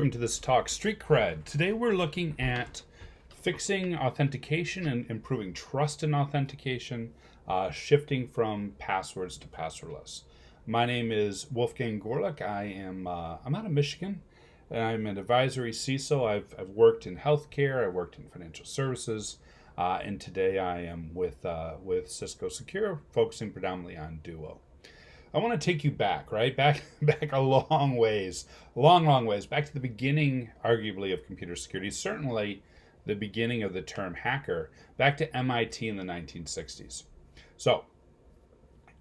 welcome to this talk, Street Cred. Today we're looking at fixing authentication and improving trust in authentication, shifting from passwords to passwordless. My name is Wolfgang Goerlich. I'm out of Michigan. I'm an advisory CISO. I've worked in healthcare. I worked in financial services, and today I am with Cisco Secure, focusing predominantly on Duo. I want to take you back, right? Back a long ways, long ways, back to the beginning, arguably, of computer security, certainly the beginning of the term hacker, back to MIT in the 1960s. So,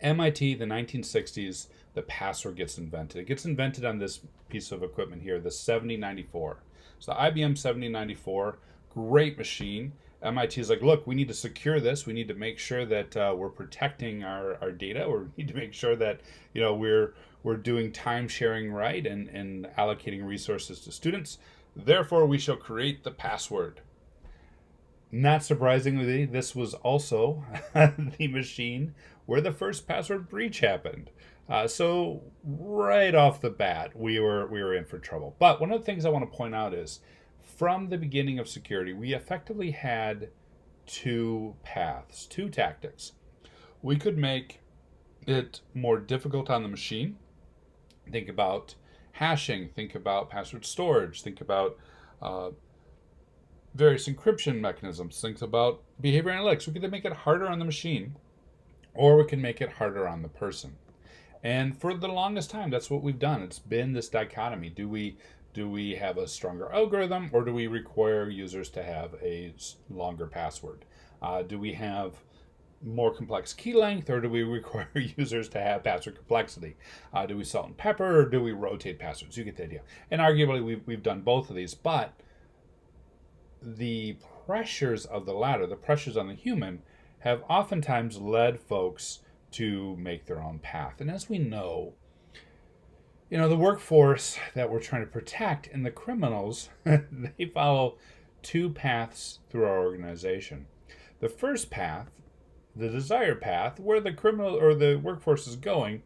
MIT, the 1960s, the password gets invented. It gets invented on this piece of equipment here, the 7094. So the IBM 7094, great machine. MIT is like, look, we need to secure this. We need to make sure that we're protecting our data. Or we need to make sure that we're doing time sharing right and allocating resources to students. Therefore, we shall create the password. Not surprisingly, this was also the machine where the first password breach happened. So right off the bat, we were in for trouble. But one of the things I want to point out is, from the beginning of security, we effectively had two paths, two tactics. We could make it more difficult on the machine. Think about hashing, think about password storage, think about various encryption mechanisms, think about behavior analytics. We could make it harder on the machine, or we can make it harder on the person. And for the longest time, that's what we've done. It's been this dichotomy. Do we have a stronger algorithm, or do we require users to have a longer password? Do we have more complex key length, or do we require users to have password complexity? Do we salt and pepper, or do we rotate passwords? You get the idea. And arguably, we've done both of these, but the pressures of the latter, the pressures on the human, have oftentimes led folks to make their own path. And as we know, the workforce that we're trying to protect and the criminals, they follow two paths through our organization. The first path, the desired path, where the criminal or the workforce is going,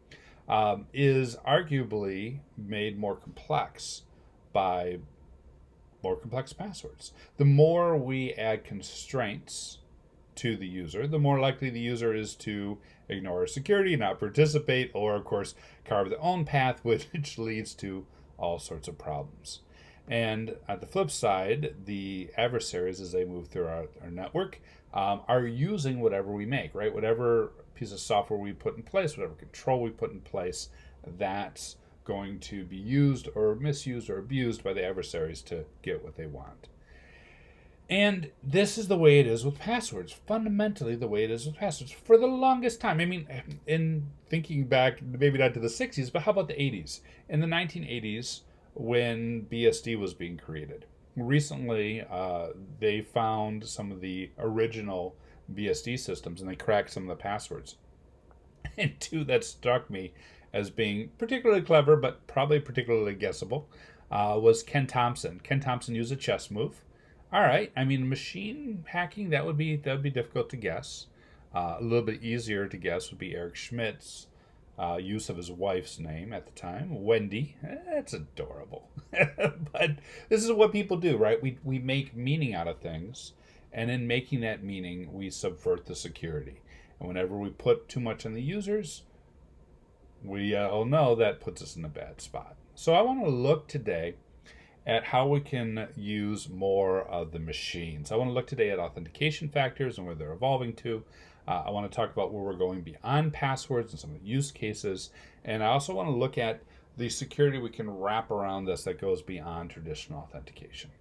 is arguably made more complex by more complex passwords. The more we add constraints to the user, the more likely the user is to ignore security, not participate, or of course carve their own path, which leads to all sorts of problems. And at the flip side, the adversaries, as they move through our network, are using whatever we make, right? Whatever piece of software we put in place, whatever control we put in place, that's going to be used or misused or abused by the adversaries to get what they want. And this is the way it is with passwords, fundamentally the way it is with passwords for the longest time. I mean, in thinking back, maybe not to the 60s, but how about the 80s? In the 1980s, when BSD was being created, recently they found some of the original BSD systems and they cracked some of the passwords. And two that struck me as being particularly clever, but probably particularly guessable, was Ken Thompson. Ken Thompson used a chess move. All right. I mean, machine hacking, that would be difficult to guess. A little bit easier to guess would be Eric Schmidt's use of his wife's name at the time, Wendy. That's adorable. But this is what people do, right? We make meaning out of things, and in making that meaning, we subvert the security. And whenever we put too much on the users, we all know that puts us in a bad spot. So I want to look today at how we can use more of the machines. I want to look today at authentication factors and where they're evolving to. I want to talk about where we're going beyond passwords and some of the use cases. And I also want to look at the security we can wrap around this that goes beyond traditional authentication.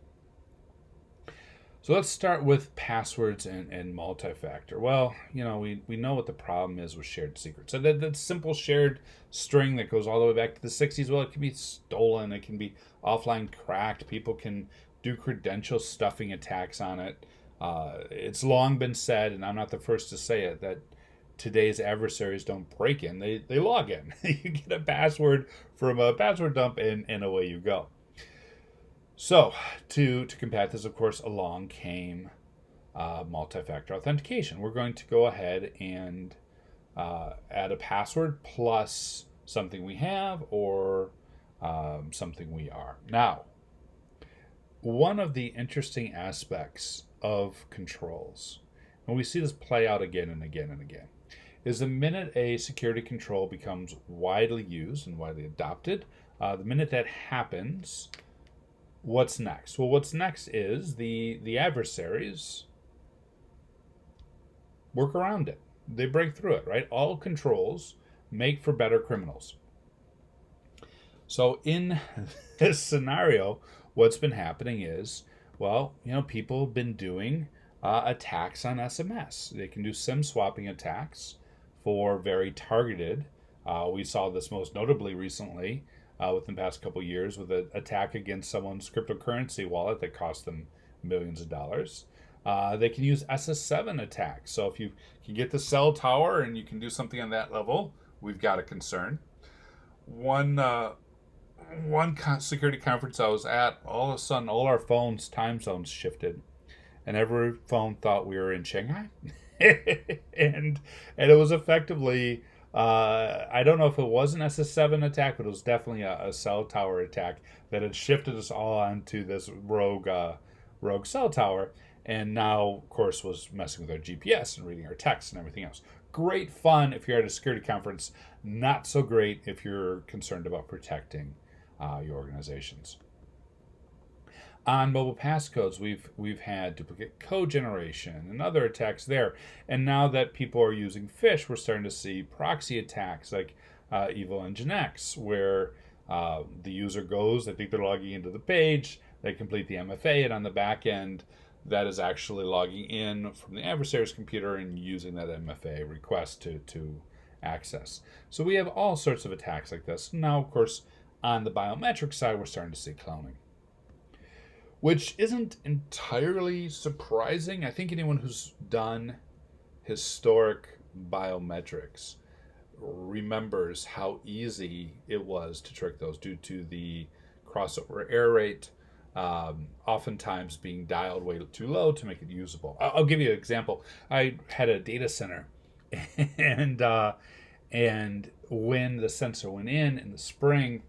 So let's start with passwords and multi-factor. Well, we know what the problem is with shared secrets. So that simple shared string that goes all the way back to the 60s, well, it can be stolen. It can be offline cracked. People can do credential stuffing attacks on it. It's long been said, and I'm not the first to say it, that today's adversaries don't break in. They log in. You get a password from a password dump, and away you go. So, to combat this, of course, along came multi-factor authentication. We're going to go ahead and add a password plus something we have or something we are. Now, one of the interesting aspects of controls, and we see this play out again and again and again, is the minute a security control becomes widely used and widely adopted, the minute that happens, what's next? Well, what's next is the adversaries work around it. They break through it, right? All controls make for better criminals. So in this scenario, what's been happening is, well, people have been doing attacks on SMS. They can do SIM swapping attacks for very targeted. We saw this most notably recently within the past couple of years with an attack against someone's cryptocurrency wallet that cost them millions of dollars. They can use SS7 attacks. So if you can get the cell tower and you can do something on that level, we've got a concern. One security conference I was at, all of a sudden, all our phones' time zones shifted, and every phone thought we were in Shanghai, and it was effectively, I don't know if it was an SS7 attack, but it was definitely a cell tower attack that had shifted us all onto this rogue cell tower, and now, of course, was messing with our GPS and reading our texts and everything else. Great fun if you're at a security conference, not so great if you're concerned about protecting your organizations. On mobile passcodes, we've had duplicate code generation and other attacks there. And now that people are using phish, we're starting to see proxy attacks like Evil Nginx, where the user goes, they think they're logging into the page, they complete the MFA, and on the back end, that is actually logging in from the adversary's computer and using that MFA request to access. So we have all sorts of attacks like this. Now, of course, on the biometric side, we're starting to see cloning, which isn't entirely surprising. I think anyone who's done historic biometrics remembers how easy it was to trick those due to the crossover error rate, oftentimes being dialed way too low to make it usable. I'll give you an example. I had a data center, and when the sensor went in the spring,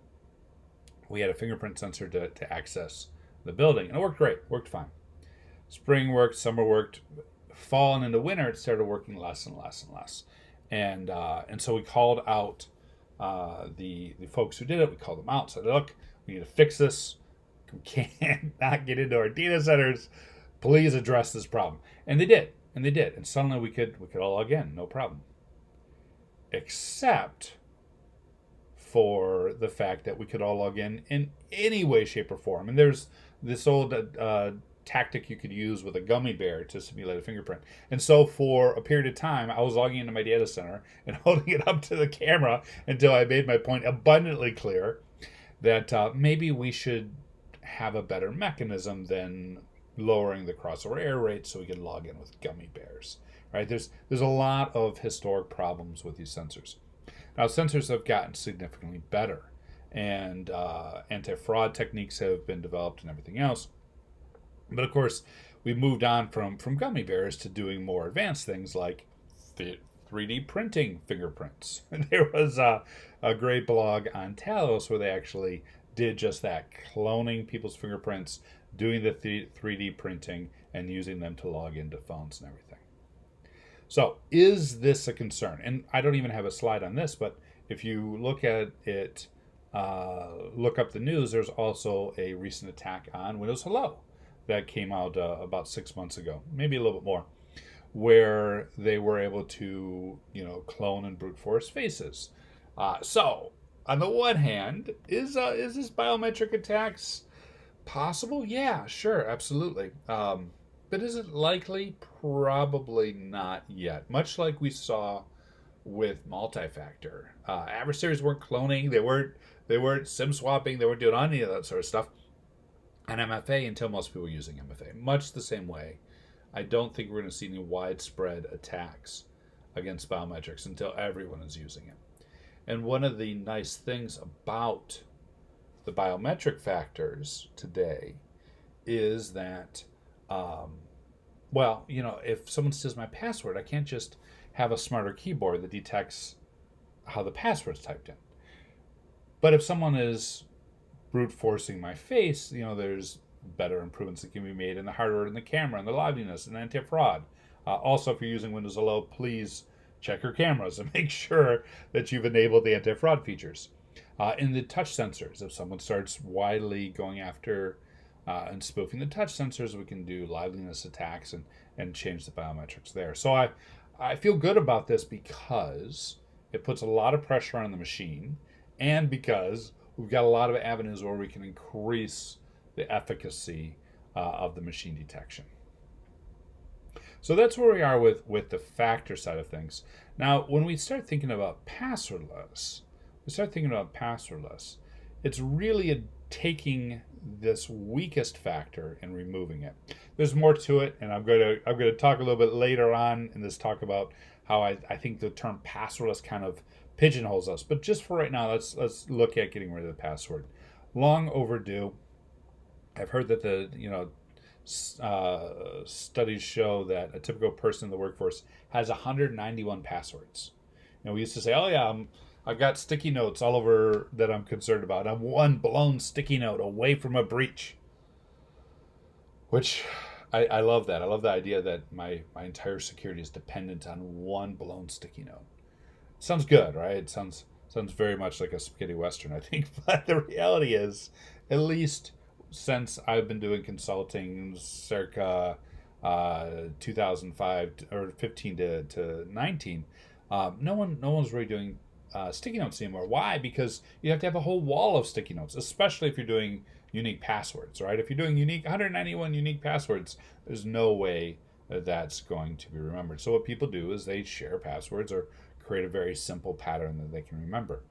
we had a fingerprint sensor to access the building, and it worked great, worked fine. Spring worked, summer worked, fall and into winter it started working less and less and less, and so we called out the folks who did it. We called them out, said, look, we need to fix this. We can't not get into our data centers. Please address this problem. And they did, and suddenly we could all log in, no problem, except for the fact that we could all log in any way, shape, or form. And there's this old tactic you could use with a gummy bear to simulate a fingerprint. And so for a period of time, I was logging into my data center and holding it up to the camera until I made my point abundantly clear that maybe we should have a better mechanism than lowering the crossover error rate so we could log in with gummy bears. Right? There's a lot of historic problems with these sensors. Now, sensors have gotten significantly better, and anti-fraud techniques have been developed and everything else. But of course, we've moved on from gummy bears to doing more advanced things like 3D printing fingerprints. And there was a great blog on Talos where they actually did just that, cloning people's fingerprints, doing the 3D printing, and using them to log into phones and everything. So is this a concern? And I don't even have a slide on this, but if you look at it, look up the news, there's also a recent attack on Windows Hello that came out about 6 months ago, maybe a little bit more, where they were able to, clone and brute force faces. So on the one hand, is this biometric attacks possible? Yeah, sure, absolutely. But is it likely? Probably not yet. Much like we saw with MultiFactor, adversaries weren't cloning, they weren't SIM swapping, they weren't doing any of that sort of stuff on MFA until most people were using MFA. Much the same way, I don't think we're going to see any widespread attacks against biometrics until everyone is using it. And one of the nice things about the biometric factors today is that if someone steals my password, I can't just have a smarter keyboard that detects how the password's typed in. But if someone is brute forcing my face, there's better improvements that can be made in the hardware and the camera and the liveliness and anti-fraud. Also, if you're using Windows 11, please check your cameras and make sure that you've enabled the anti-fraud features. In the touch sensors, if someone starts widely going after and spoofing the touch sensors, we can do liveliness attacks and change the biometrics there. So I feel good about this because it puts a lot of pressure on the machine, and because we've got a lot of avenues where we can increase the efficacy of the machine detection. So that's where we are with the factor side of things. Now, when we start thinking about passwordless, it's really taking this weakest factor and removing it. There's more to it, and I'm going to talk a little bit later on in this talk about how I think the term passwordless kind of pigeonholes us. But just for right now, let's look at getting rid of the password. Long overdue. I've heard that studies show that a typical person in the workforce has 191 passwords. We used to say, "Oh yeah, I've got sticky notes all over that I'm concerned about. I'm one blown sticky note away from a breach." Which I love that. I love the idea that my entire security is dependent on one blown sticky note. Sounds good, right? It sounds very much like a spaghetti western, I think. But the reality is, at least since I've been doing consulting circa 2005 or 15 to 19, no one's really doing sticky notes anymore. Why? Because you have to have a whole wall of sticky notes, especially if you're doing unique passwords, right? If you're doing 191 unique passwords, there's no way that's going to be remembered. So what people do is they share passwords or create a very simple pattern that they can remember.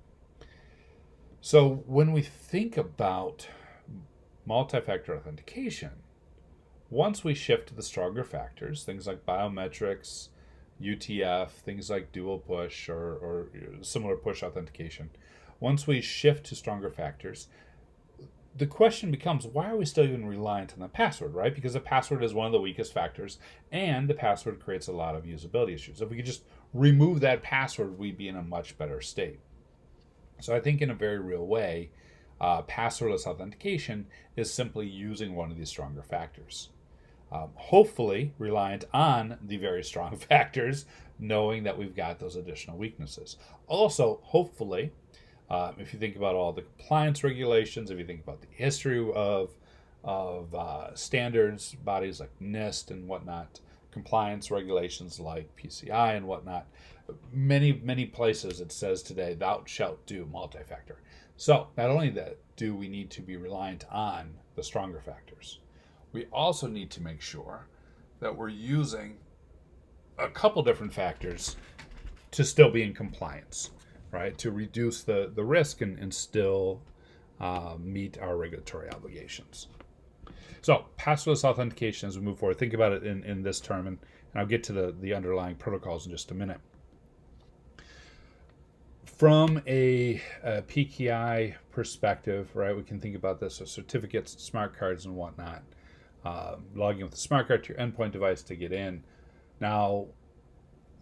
So when we think about multi-factor authentication, once we shift to the stronger factors, things like biometrics, UTF, things like dual push or similar push authentication, once we shift to stronger factors, the question becomes, why are we still even reliant on the password, right? Because the password is one of the weakest factors, and the password creates a lot of usability issues. If we could just remove that password, we'd be in a much better state. So I think in a very real way, passwordless authentication is simply using one of these stronger factors. Hopefully reliant on the very strong factors, knowing that we've got those additional weaknesses. Also, hopefully, if you think about all the compliance regulations, if you think about the history of standards, bodies like NIST and whatnot, compliance regulations like PCI and whatnot, many places it says today, thou shalt do multi-factor. So not only that do we need to be reliant on the stronger factors, we also need to make sure that we're using a couple different factors to still be in compliance, right? To reduce the risk and still meet our regulatory obligations. So passwordless authentication, as we move forward, think about it in this term, and I'll get to the underlying protocols in just a minute. From a PKI perspective, right, we can think about this as certificates, smart cards, and whatnot. Logging with the smart card to your endpoint device to get in. Now,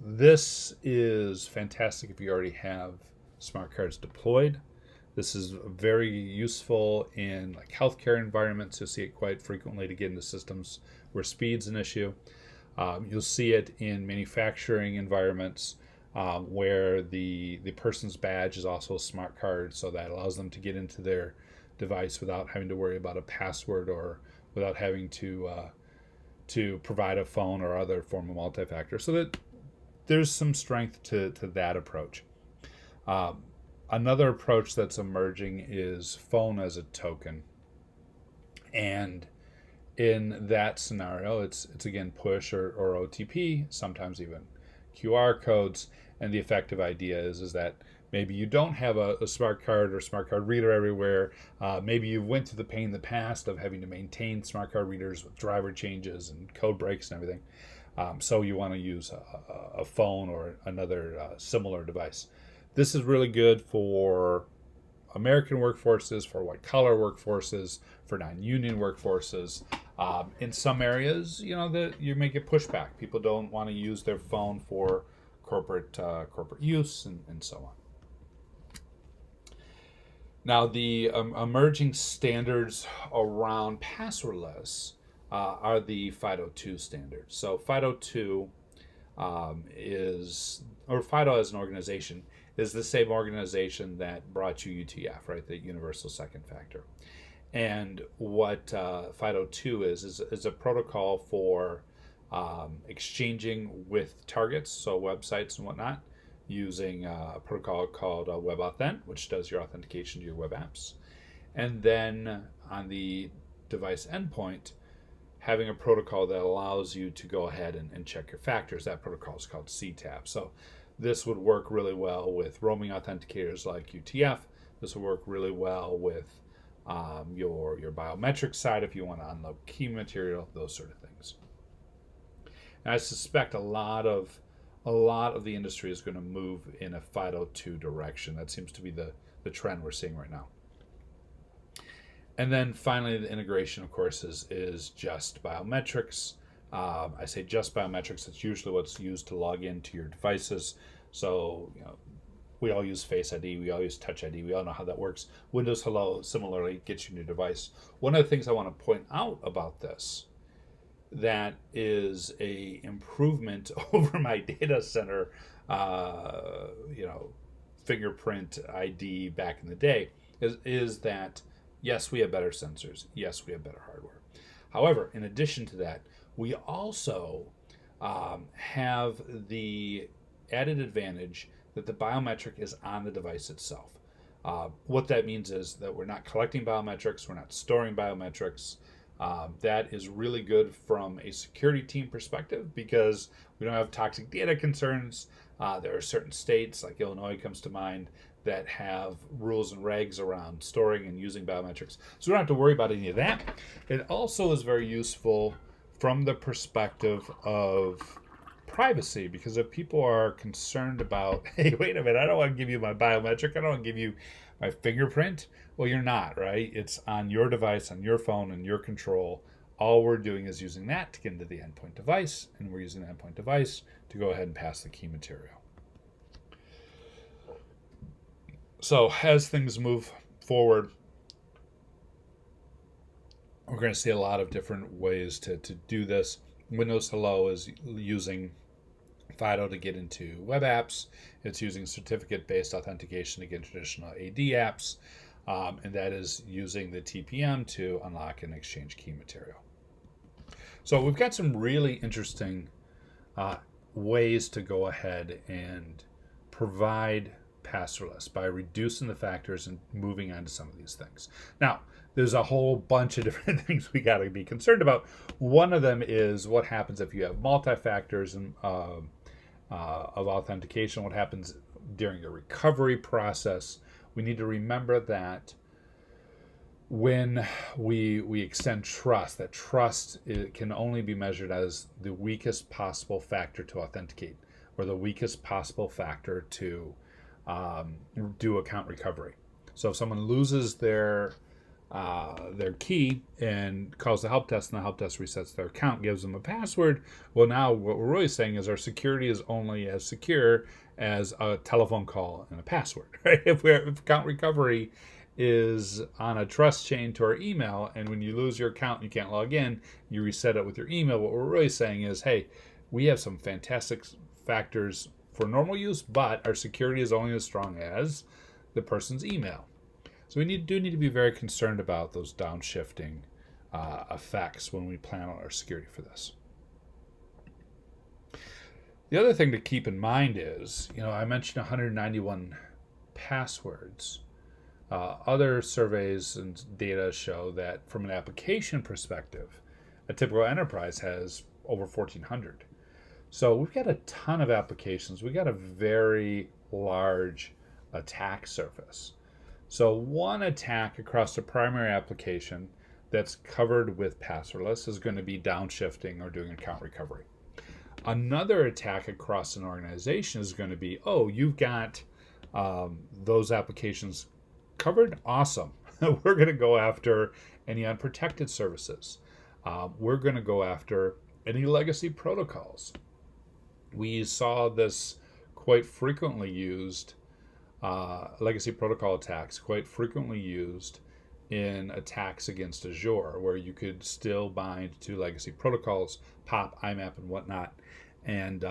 this is fantastic if you already have smart cards deployed. This is very useful in like healthcare environments. You'll see it quite frequently to get into systems where speed's an issue. You'll see it in manufacturing environments where the person's badge is also a smart card, so that allows them to get into their device without having to worry about a password or without having to provide a phone or other form of multi-factor. So that there's some strength to that approach. Another approach that's emerging is phone as a token. And in that scenario, it's again push or OTP, sometimes even QR codes. And the effective idea is that maybe you don't have a smart card or smart card reader everywhere. Maybe you went through the pain in the past of having to maintain smart card readers with driver changes and code breaks and everything. So you want to use a phone or another similar device. This is really good for American workforces, for white-collar workforces, for non-union workforces. In some areas, you may get pushback. People don't want to use their phone for corporate use and so on. Now, the emerging standards around passwordless are the FIDO2 standards. So FIDO2 or FIDO as an organization is the same organization that brought you UTF, right? The Universal Second Factor. And what FIDO2 is a protocol for exchanging with targets, so websites and whatnot, using a protocol called WebAuthn, which does your authentication to your web apps. And then on the device endpoint, having a protocol that allows you to go ahead and check your factors. That protocol is called CTAP. So this would work really well with roaming authenticators like UTF. This would work really well with your biometrics side if you want to unload key material, those sort of things. And I suspect a lot of the industry is going to move in a FIDO2 direction. That seems to be the trend we're seeing right now. And then finally, the integration, of course, is just biometrics. I say just biometrics. It's usually what's used to log into your devices. So, we all use Face ID. We all use Touch ID. We all know how that works. Windows Hello, similarly, gets you a new device. One of the things I want to point out about this that is a improvement over my data center, fingerprint ID back in the day is that, yes, we have better sensors. Yes, we have better hardware. However, in addition to that, we also have the added advantage that the biometric is on the device itself. What that means is that we're not collecting biometrics, we're not storing biometrics. That is really good from a security team perspective because we don't have toxic data concerns. There are certain states, like Illinois comes to mind, that have rules and regs around storing and using biometrics. So we don't have to worry about any of that. It also is very useful from the perspective of privacy, because if people are concerned about, hey, wait a minute, I don't want to give you my biometric, I don't want to give you my fingerprint. Well, you're not, right? It's on your device, on your phone, and your control. All we're doing is using that to get into the endpoint device, and we're using the endpoint device to go ahead and pass the key material. So as things move forward, we're going to see a lot of different ways to do this. Windows Hello is using FIDO to get into web apps. It's using certificate-based authentication to get traditional AD apps. And that is using the TPM to unlock and exchange key material. So we've got some really interesting ways to go ahead and provide passwordless by reducing the factors and moving on to some of these things. Now, there's a whole bunch of different things we got to be concerned about. One of them is what happens if you have multi-factors of authentication, what happens during the recovery process. We need to remember that when we extend trust, that trust can only be measured as the weakest possible factor to authenticate, or the weakest possible factor to do account recovery. So if someone loses their key and calls the help desk, and the help desk resets their account, gives them a password, well, now what we're really saying is our security is only as secure as a telephone call and a password, right? If account recovery is on a trust chain to our email, and when you lose your account and you can't log in, you reset it with your email, what we're really saying is, hey, we have some fantastic factors for normal use, but our security is only as strong as the person's email. So we do need to be very concerned about those downshifting effects when we plan on our security for this. The other thing to keep in mind is, I mentioned 191 passwords. Other surveys and data show that from an application perspective, a typical enterprise has over 1,400. So we've got a ton of applications. We've got a very large attack surface. So one attack across the primary application that's covered with passwordless is going to be downshifting or doing account recovery. Another attack across an organization is going to be, you've got those applications covered? Awesome. We're going to go after any unprotected services. We're going to go after any legacy protocols. We saw this quite frequently used legacy protocol attacks quite frequently used in attacks against Azure, where you could still bind to legacy protocols, POP, IMAP, and whatnot, and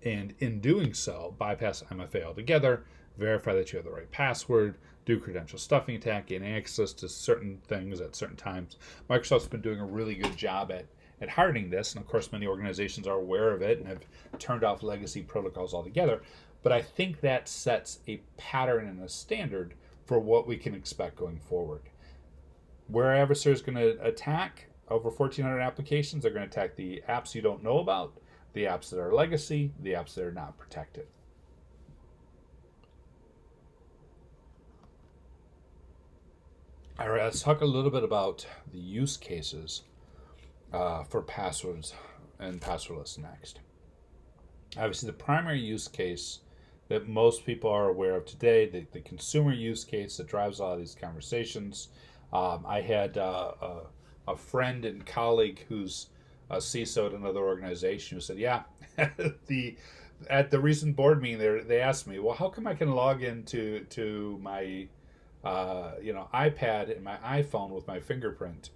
in doing so, bypass MFA altogether, verify that you have the right password, do credential stuffing attack, gain access to certain things at certain times. Microsoft's been doing a really good job at hardening this, and of course many organizations are aware of it and have turned off legacy protocols altogether. But I think that sets a pattern and a standard for what we can expect going forward. Where our adversary is going to attack over 1,400 applications, they're going to attack the apps you don't know about, the apps that are legacy, the apps that are not protected. All right, let's talk a little bit about the use cases for passwords and passwordless next. Obviously, the primary use case that most people are aware of today, the consumer use case that drives a lot of these conversations. I had a friend and colleague who's a CISO at another organization who said, yeah, at the recent board meeting, they asked me, well, how come I can log into my iPad and my iPhone with my fingerprint,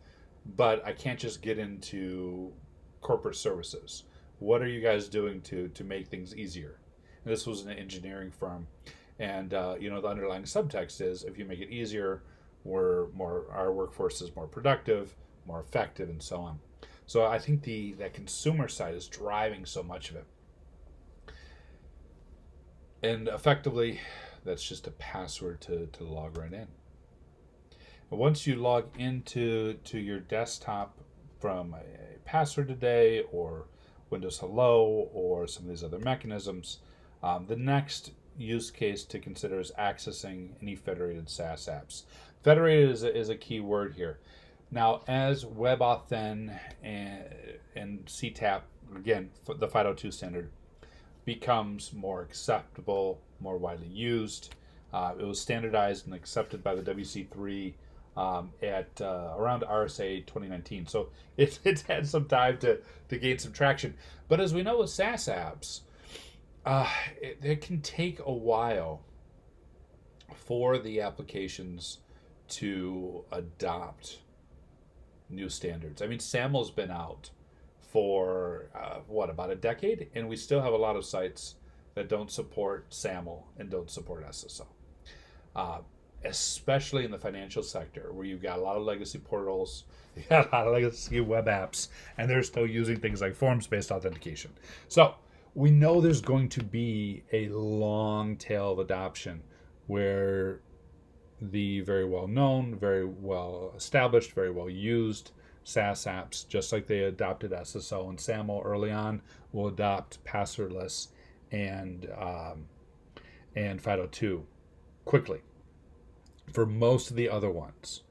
but I can't just get into corporate services? What are you guys doing to make things easier? And this was an engineering firm, and the underlying subtext is if you make it easier, our workforce is more productive, more effective, and so on. So I think that consumer side is driving so much of it, and effectively, that's just a password to log right in. But once you log into your desktop from a password today or Windows Hello or some of these other mechanisms, the next use case to consider is accessing any federated SaaS apps. Federated is a key word here. Now, as WebAuthn and CTAP, again, the 502 standard, becomes more acceptable, more widely used, it was standardized and accepted by the WC3 at around RSA 2019. So it's had some time to gain some traction. But as we know with SaaS apps, it can take a while for the applications to adopt new standards. I mean, SAML's been out for about a decade, and we still have a lot of sites that don't support SAML and don't support SSO. Especially in the financial sector, where you've got a lot of legacy portals, you've got a lot of legacy web apps, and they're still using things like forms-based authentication. So we know there's going to be a long tail of adoption where the very well known, very well established, very well used SaaS apps, just like they adopted SSO and SAML early on, will adopt passwordless and 502 quickly. For most of the other ones,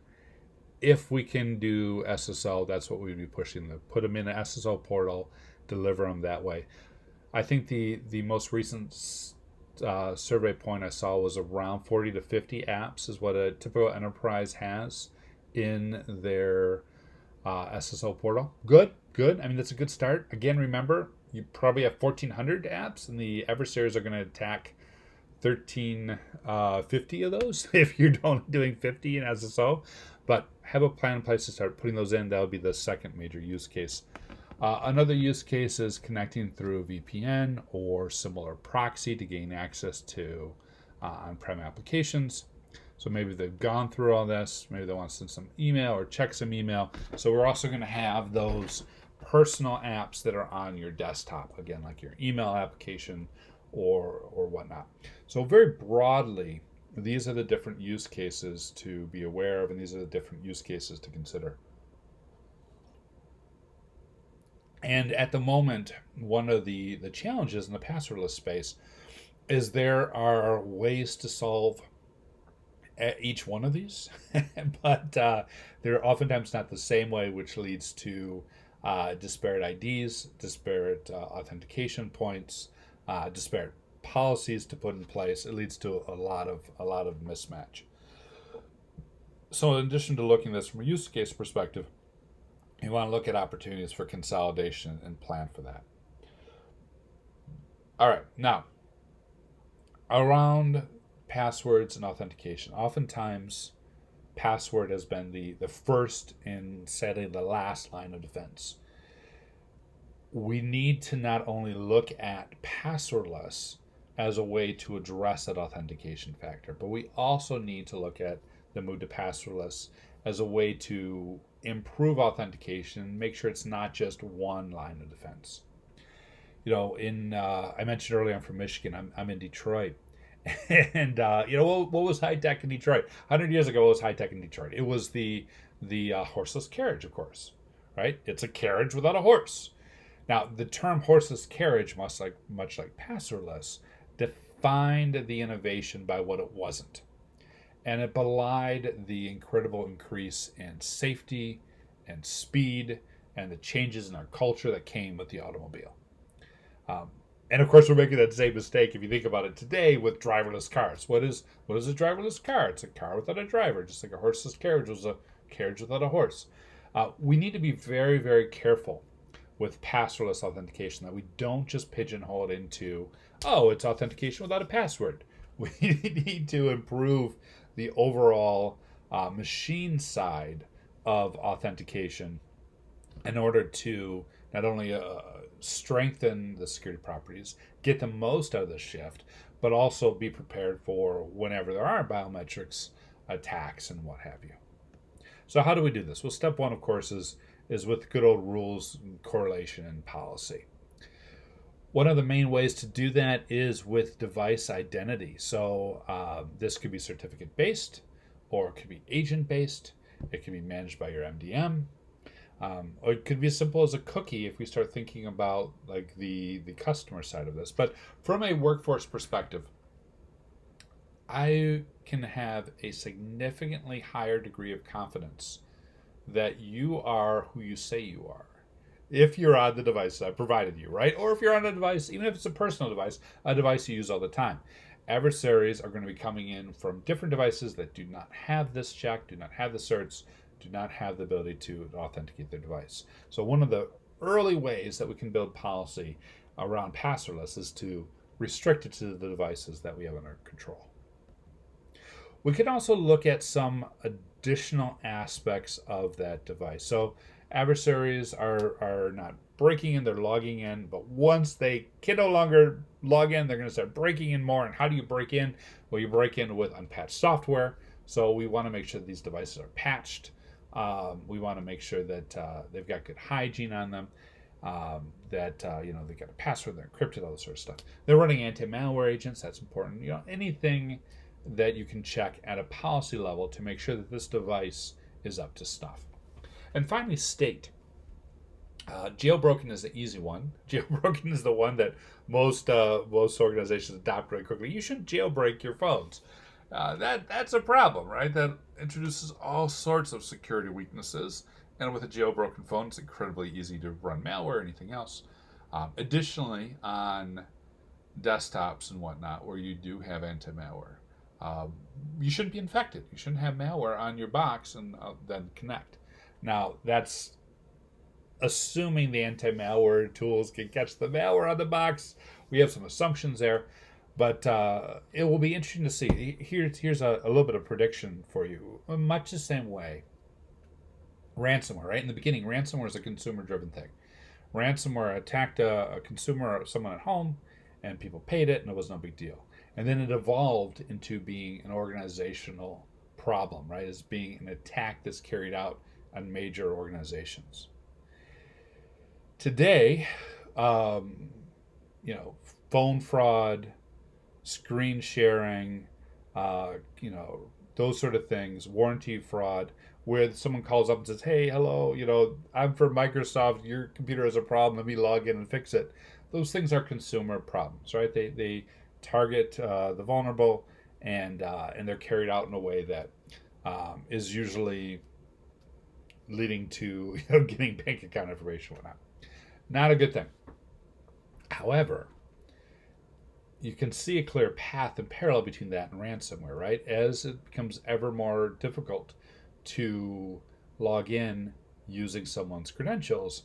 if we can do SSO, that's what we'd be pushing. Put them in an SSO portal, deliver them that way. I think the most recent survey point I saw was around 40 to 50 apps is what a typical enterprise has in their SSO portal. Good. I mean, that's a good start. Again, remember, you probably have 1,400 apps, and the adversaries are going to attack 1,350 of those if you're doing 50 in SSO. But have a plan in place to start putting those in. That would be the second major use case. Another use case is connecting through VPN or similar proxy to gain access to on-prem applications. So maybe they've gone through all this. Maybe they want to send some email or check some email. So we're also going to have those personal apps that are on your desktop, again, like your email application or whatnot. So very broadly, these are the different use cases to be aware of, and these are the different use cases to consider. And at the moment, one of the challenges in the passwordless space is there are ways to solve each one of these, but they're oftentimes not the same way, which leads to disparate IDs, disparate authentication points, disparate policies to put in place. It leads to a lot of mismatch. So in addition to looking at this from a use case perspective, you want to look at opportunities for consolidation and plan for that. All right, now, around passwords and authentication. Oftentimes, password has been the first and sadly the last line of defense. We need to not only look at passwordless as a way to address that authentication factor, but we also need to look at the move to passwordless as a way to improve authentication, make sure it's not just one line of defense. I mentioned earlier I'm from Michigan. I'm in Detroit. And what was high tech in Detroit? 100 years ago, what was high tech in Detroit? It was the horseless carriage, of course, right? It's a carriage without a horse. Now, the term horseless carriage, much like passwordless, defined the innovation by what it wasn't, and it belied the incredible increase in safety and speed and the changes in our culture that came with the automobile. And of course, we're making that same mistake if you think about it today with driverless cars. What is a driverless car? It's a car without a driver, just like a horseless carriage was a carriage without a horse. We need to be very, very careful with passwordless authentication, that we don't just pigeonhole it into, it's authentication without a password. We need to improve the overall machine side of authentication in order to not only strengthen the security properties, get the most out of the shift, but also be prepared for whenever there are biometrics attacks and what have you. So how do we do this? Well, step one, of course, is with good old rules, correlation, and policy. One of the main ways to do that is with device identity. So this could be certificate-based, or it could be agent-based. It can be managed by your MDM. Or it could be as simple as a cookie if we start thinking about like the customer side of this. But from a workforce perspective, I can have a significantly higher degree of confidence that you are who you say you are if you're on the device that I provided you, right? Or if you're on a device, even if it's a personal device, a device you use all the time. Adversaries are going to be coming in from different devices that do not have this check, do not have the certs, do not have the ability to authenticate their device. So one of the early ways that we can build policy around passwordless is to restrict it to the devices that we have under control. We can also look at some additional aspects of that device. So adversaries are not breaking in, they're logging in, but once they can no longer log in, they're going to start breaking in more. And how do you break in? Well, you break in with unpatched software. So we want to make sure that these devices are patched. We want to make sure that they've got good hygiene on them, that they've got a password, they're encrypted, all this sort of stuff. They're running anti-malware agents. That's important. Anything that you can check at a policy level to make sure that this device is up to snuff. And finally, state. Jailbroken is the easy one. Jailbroken is the one that most organizations adopt really quickly. You shouldn't jailbreak your phones. That's a problem, right? That introduces all sorts of security weaknesses. And with a jailbroken phone, it's incredibly easy to run malware or anything else. Additionally, on desktops and whatnot, where you do have anti-malware, you shouldn't be infected. You shouldn't have malware on your box and then connect. Now, that's assuming the anti-malware tools can catch the malware on the box. We have some assumptions there, but it will be interesting to see. Here's a little bit of prediction for you. Much the same way, ransomware, right? In the beginning, ransomware is a consumer-driven thing. Ransomware attacked a consumer or someone at home, and people paid it, and it was no big deal. And then it evolved into being an organizational problem, right? As being an attack that's carried out on major organizations. Today, phone fraud, screen sharing, those sort of things, warranty fraud, where someone calls up and says, hey, hello, I'm from Microsoft, your computer has a problem, let me log in and fix it. Those things are consumer problems, right? They target the vulnerable, and they're carried out in a way that is usually leading to getting bank account information and whatnot. Not a good thing. However, you can see a clear path and parallel between that and ransomware, right? As it becomes ever more difficult to log in using someone's credentials,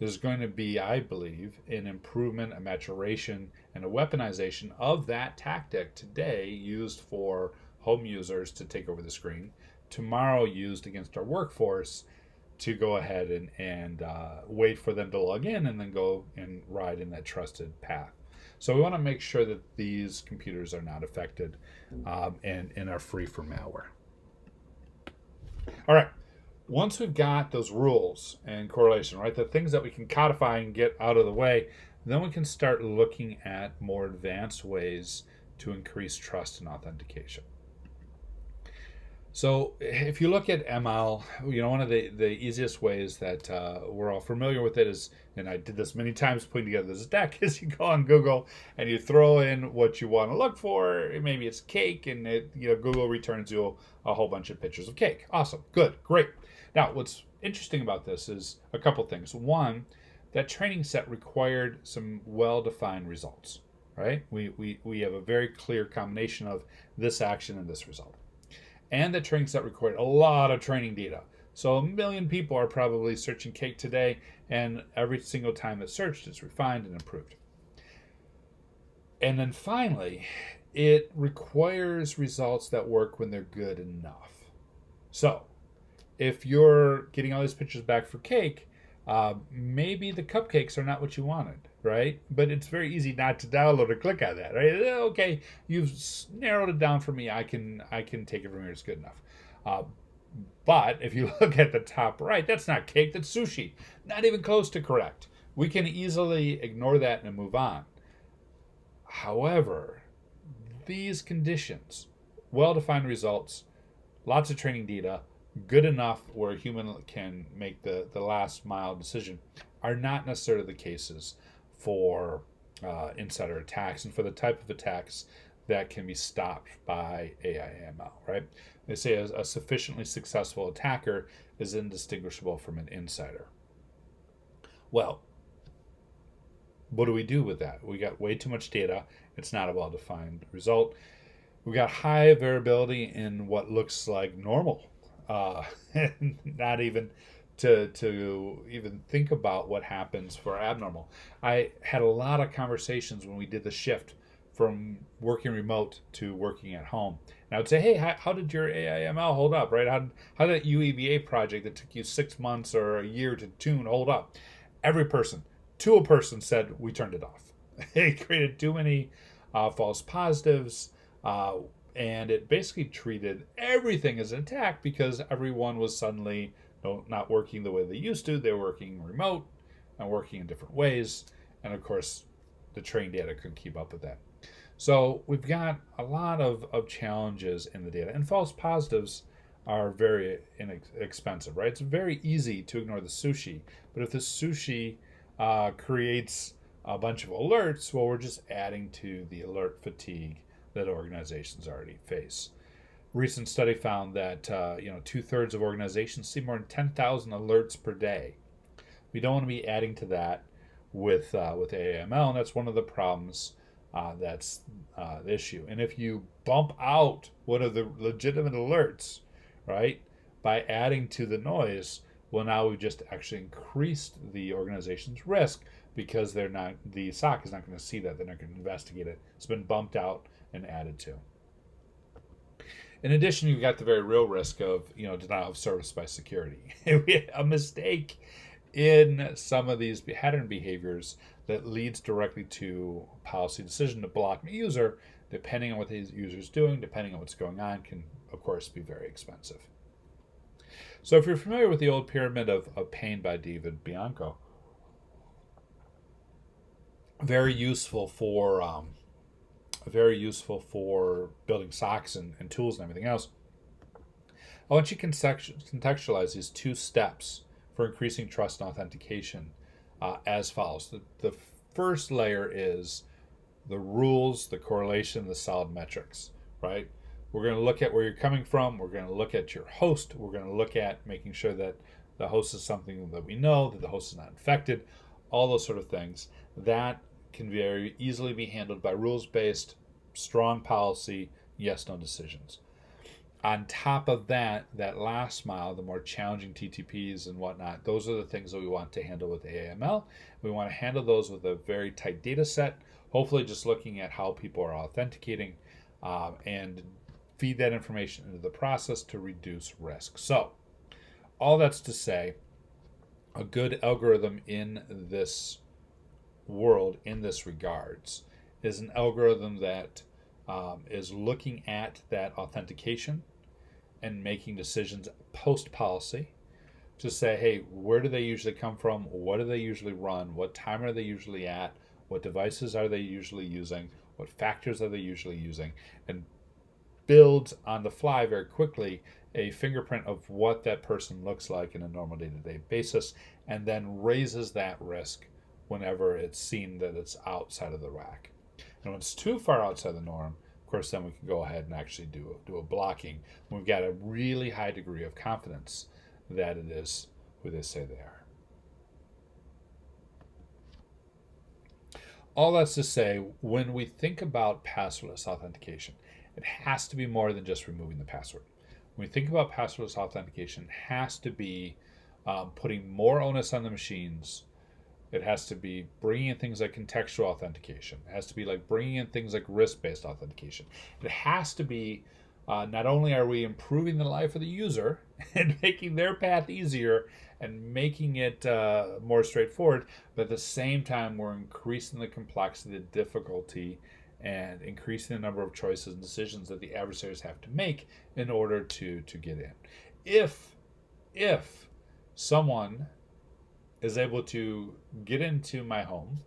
there's going to be, I believe, an improvement, a maturation, and a weaponization of that tactic today used for home users to take over the screen, tomorrow used against our workforce to go ahead and wait for them to log in and then go and ride in that trusted path. So we want to make sure that these computers are not affected and are free from malware. All right. Once we've got those rules and correlation, right, the things that we can codify and get out of the way, then we can start looking at more advanced ways to increase trust and authentication. So if you look at ML, one of the easiest ways that we're all familiar with it is, and I did this many times putting together this deck, is you go on Google and you throw in what you want to look for. Maybe it's cake, and Google returns you a whole bunch of pictures of cake. Awesome, good, great. Now, what's interesting about this is a couple things. One, that training set required some well-defined results, right? We have a very clear combination of this action and this result. And the training set required a lot of training data. So 1 million people are probably searching cake today, and every single time it's searched, it's refined and improved. And then finally, it requires results that work when they're good enough. So if you're getting all these pictures back for cake, maybe the cupcakes are not what you wanted, right? But it's very easy not to download or click on that, right? Okay, you've narrowed it down for me. I can take it from here. It's good enough. But if you look at the top right, that's not cake. That's sushi. Not even close to correct. We can easily ignore that and move on. However, these conditions, well-defined results, lots of training data, good enough where a human can make the last mile decision, are not necessarily the cases for insider attacks and for the type of attacks that can be stopped by AI/ML, right? They say a sufficiently successful attacker is indistinguishable from an insider. Well, what do we do with that? We got way too much data. It's not a well-defined result. We got high variability in what looks like normal. Not even to even think about what happens for abnormal. I had a lot of conversations when we did the shift from working remote to working at home. And I would say, hey, how did your AI/ML hold up, right? How did that UEBA project that took you 6 months or a year to tune hold up? Every person, to a person, said we turned it off. It created too many false positives. And it basically treated everything as an attack because everyone was suddenly not working the way they used to. They were working remote and working in different ways. And of course, the training data couldn't keep up with that. So we've got a lot of challenges in the data. And false positives are very inexpensive, right? It's very easy to ignore the sushi. But if the sushi creates a bunch of alerts, well, we're just adding to the alert fatigue that organizations already face. Recent study found that 2/3 of organizations see more than 10,000 alerts per day. We don't want to be adding to that with AI/ML, and that's one of the problems. That's the issue. And if you bump out one of the legitimate alerts, right, by adding to the noise, well, now we've just actually increased the organization's risk because the SOC is not going to see that. They're not going to investigate it. It's been bumped out and added to. In addition, you've got the very real risk of denial of service by security. A mistake in some of these pattern behaviors that leads directly to a policy decision to block a user, depending on what the user is doing, depending on what's going on, can of course be very expensive. So if you're familiar with the old pyramid of pain by David Bianco, very useful for building SOCs and tools and everything else. I want you to contextualize these 2 steps for increasing trust and authentication as follows. The first layer is the rules, the correlation, the solid metrics, right? We're going to look at where you're coming from. We're going to look at your host. We're going to look at making sure that the host is something that we know, that the host is not infected, all those sort of things. That can very easily be handled by rules-based, strong policy, yes/no decisions. On top of that, that last mile, the more challenging TTPs and whatnot, those are the things that we want to handle with AML. We want to handle those with a very tight data set, hopefully just looking at how people are authenticating and feed that information into the process to reduce risk. So all that's to say, a good algorithm in this world, in this regards, is an algorithm that is looking at that authentication and making decisions post policy to say, hey, where do they usually come from? What do they usually run? What time are they usually at? What devices are they usually using? What factors are they usually using? And builds on the fly very quickly a fingerprint of what that person looks like in a normal day-to-day basis, and then raises that risk whenever it's seen that it's outside of the rack. And when it's too far outside the norm, of course, then we can go ahead and actually do a blocking. We've got a really high degree of confidence that it is who they say they are. All that's to say, when we think about passwordless authentication, it has to be more than just removing the password. When we think about passwordless authentication, it has to be putting more onus on the machines. It has to be bringing in things like contextual authentication. It has to be like bringing in things like risk-based authentication. It has to be not only are we improving the life of the user and making their path easier and making it more straightforward, but at the same time we're increasing the complexity, the difficulty, and increasing the number of choices and decisions that the adversaries have to make in order to get in. If someone is able to get into my home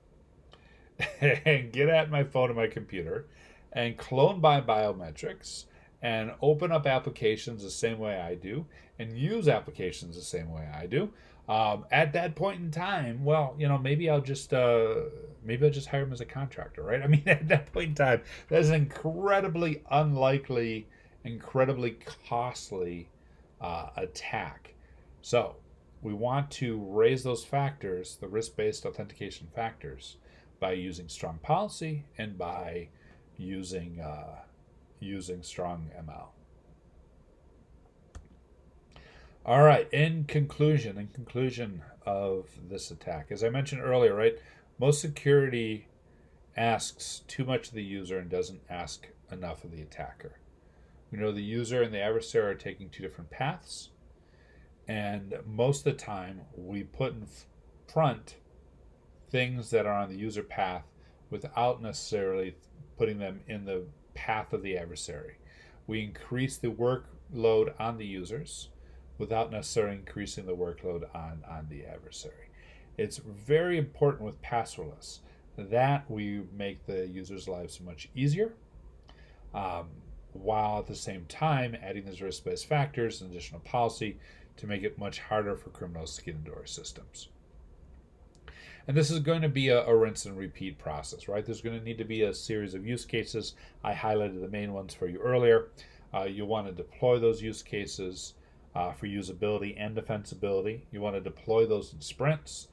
and get at my phone and my computer and clone my biometrics and open up applications the same way I do and use applications the same way I do, at that point in time, well, maybe I'll just hire him as a contractor, right? I mean, at that point in time, that's an incredibly unlikely, incredibly costly attack. So we want to raise those factors, the risk-based authentication factors, by using strong policy and by using strong ML. All right, in conclusion of this attack, as I mentioned earlier, right, most security asks too much of the user and doesn't ask enough of the attacker. We know the user and the adversary are taking two different paths, and most of the time we put in front things that are on the user path without necessarily putting them in the path of the adversary. We increase the workload on the users without necessarily increasing the workload on the adversary. It's very important with passwordless that we make the users' lives much easier, while at the same time adding those risk-based factors and additional policy to make it much harder for criminals to get into our systems. And this is going to be a rinse and repeat process, right? There's going to need to be a series of use cases. I highlighted the main ones for you earlier. You want to deploy those use cases for usability and defensibility. You want to deploy those in sprints,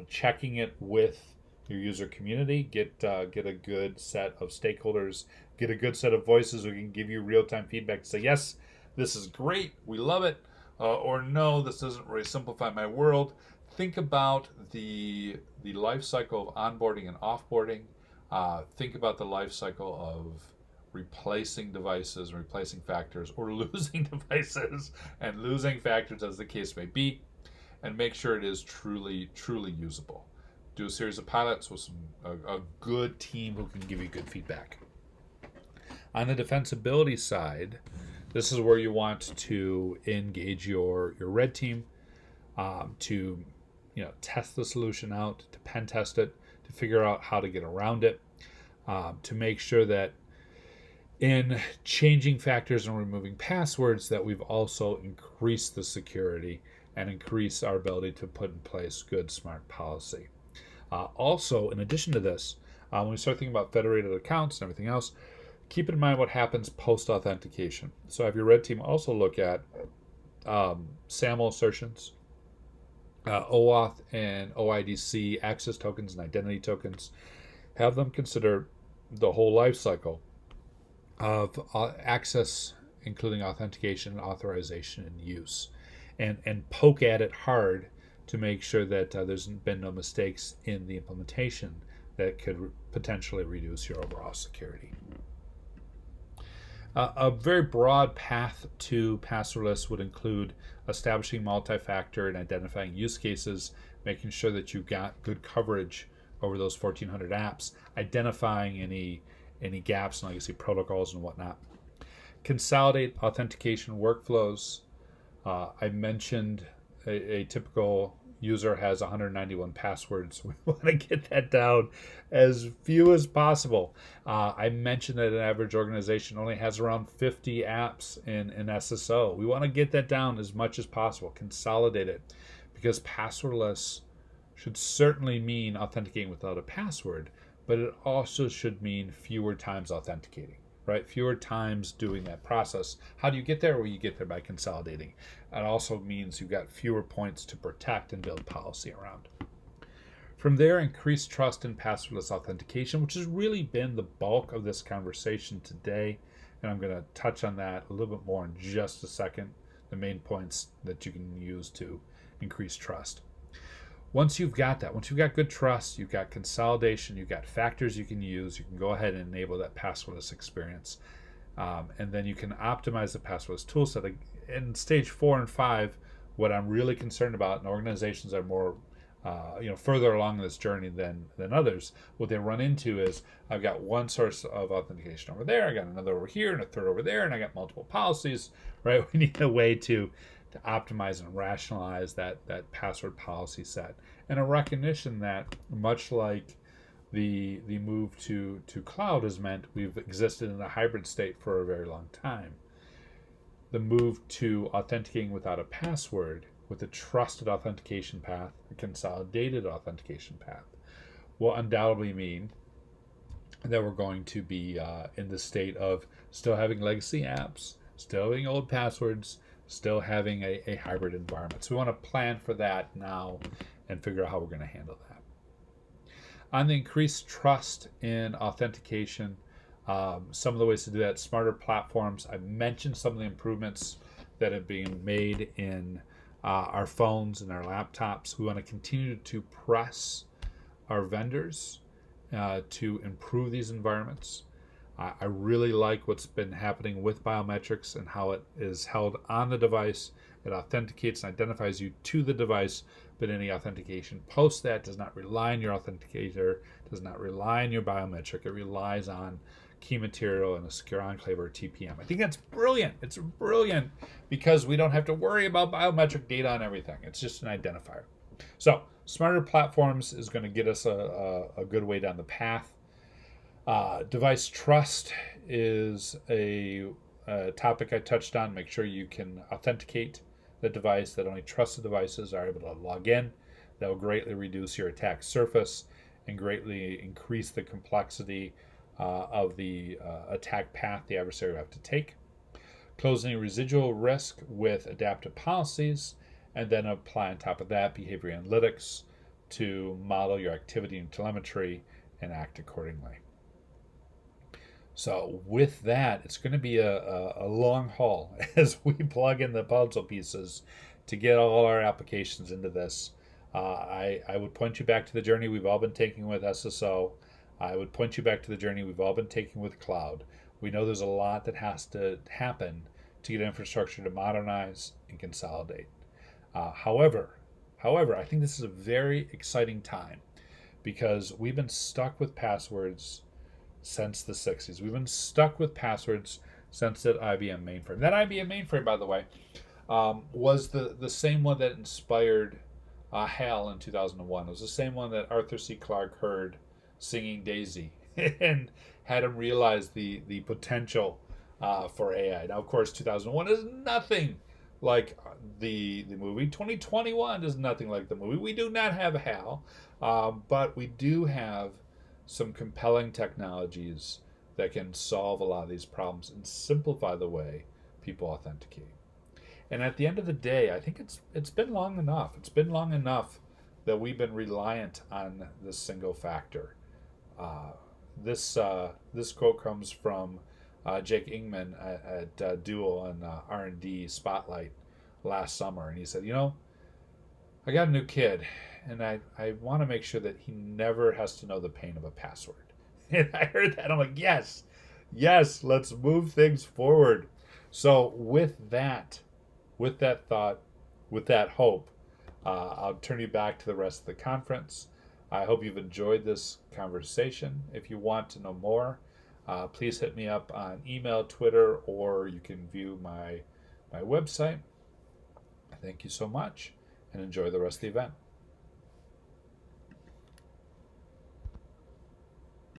checking it with your user community, get a good set of stakeholders, get a good set of voices who can give you real-time feedback to say, yes, this is great, we love it, or no, this doesn't really simplify my world. Think about the life cycle of onboarding and offboarding. Think about the life cycle of replacing devices, replacing factors, or losing devices and losing factors, as the case may be, and make sure it is truly usable. Do a series of pilots with a good team who can give you good feedback. On the defensibility side, this is where you want to engage your red team to test the solution out, to pen test it, to figure out how to get around it, to make sure that in changing factors and removing passwords that we've also increased the security and increased our ability to put in place good, smart policy. Also, in addition to this, when we start thinking about federated accounts and everything else, keep in mind what happens post-authentication. So have your red team also look at SAML assertions, OAuth and OIDC access tokens and identity tokens. Have them consider the whole life cycle of access including authentication, authorization, and use, and poke at it hard to make sure that there's been no mistakes in the implementation that could potentially reduce your overall security. A very broad path to passwordless would include establishing multi-factor and identifying use cases, making sure that you've got good coverage over those 1,400 apps, identifying any gaps in legacy protocols and whatnot. Consolidate authentication workflows. I mentioned a typical user has 191 passwords. We want to get that down as few as possible. I mentioned that an average organization only has around 50 apps in SSO. We want to get that down as much as possible, consolidate it, because passwordless should certainly mean authenticating without a password, but it also should mean fewer times authenticating, right? Fewer times doing that process. How do you get there? Well, you get there by consolidating. It also means you've got fewer points to protect and build policy around. From there, increase trust in passwordless authentication, which has really been the bulk of this conversation today. And I'm going to touch on that a little bit more in just a second, the main points that you can use to increase trust. Once you've got that, once you've got good trust, you've got consolidation, you've got factors you can use, you can go ahead and enable that passwordless experience. And then you can optimize the passwordless toolset. In stage 4 and 5, what I'm really concerned about, and organizations are more further along this journey than others, what they run into is, I've got one source of authentication over there, I got another over here, and a third over there, and I got multiple policies, right? We need a way to optimize and rationalize that password policy set, and a recognition that, much like the move to cloud has meant we've existed in a hybrid state for a very long time, the move to authenticating without a password with a trusted authentication path, a consolidated authentication path, will undoubtedly mean that we're going to be in the state of still having legacy apps, still having old passwords, still having a hybrid environment. So we want to plan for that now and figure out how we're going to handle that. On the increased trust in authentication, some of the ways to do that, smarter platforms. I mentioned some of the improvements that have been made in our phones and our laptops. We want to continue to press our vendors to improve these environments. I really like what's been happening with biometrics and how it is held on the device. It authenticates and identifies you to the device, but any authentication post that does not rely on your authenticator, does not rely on your biometric. It relies on key material and a secure enclave or TPM. I think that's brilliant. It's brilliant because we don't have to worry about biometric data on everything. It's just an identifier. So smarter platforms is going to get us a good way down the path. Device trust is a topic I touched on. Make sure you can authenticate the device, that only trusted devices are able to log in. That will greatly reduce your attack surface and greatly increase the complexity of the attack path the adversary will have to take. Closing residual risk with adaptive policies, and then apply on top of that behavior analytics to model your activity and telemetry and act accordingly. So with that, it's going to be a long haul as we plug in the puzzle pieces to get all our applications into this. I would point you back to the journey we've all been taking with SSO. I would point you back to the journey we've all been taking with cloud. We know there's a lot that has to happen to get infrastructure to modernize and consolidate. However, I think this is a very exciting time because we've been stuck with passwords since the 60s. We've been stuck with passwords since that IBM mainframe. That IBM mainframe, by the way, was the same one that inspired HAL in 2001. It was the same one that Arthur C. Clarke heard singing Daisy and had him realize the potential for AI. Now, of course, 2001 is nothing like the movie. 2021 is nothing like the movie. We do not have HAL, but we do have some compelling technologies that can solve a lot of these problems and simplify the way people authenticate. And at the end of the day, I think it's been long enough. It's been long enough that we've been reliant on this single factor. This quote comes from Jake Ingman at Dual and R&D Spotlight last summer, and he said, I got a new kid, and I want to make sure that he never has to know the pain of a password. And I heard that, I'm like, yes, let's move things forward. So with that thought, with that hope, I'll turn you back to the rest of the conference. I hope you've enjoyed this conversation. If you want to know more, please hit me up on email, Twitter, or you can view my website. Thank you so much, and enjoy the rest of the event.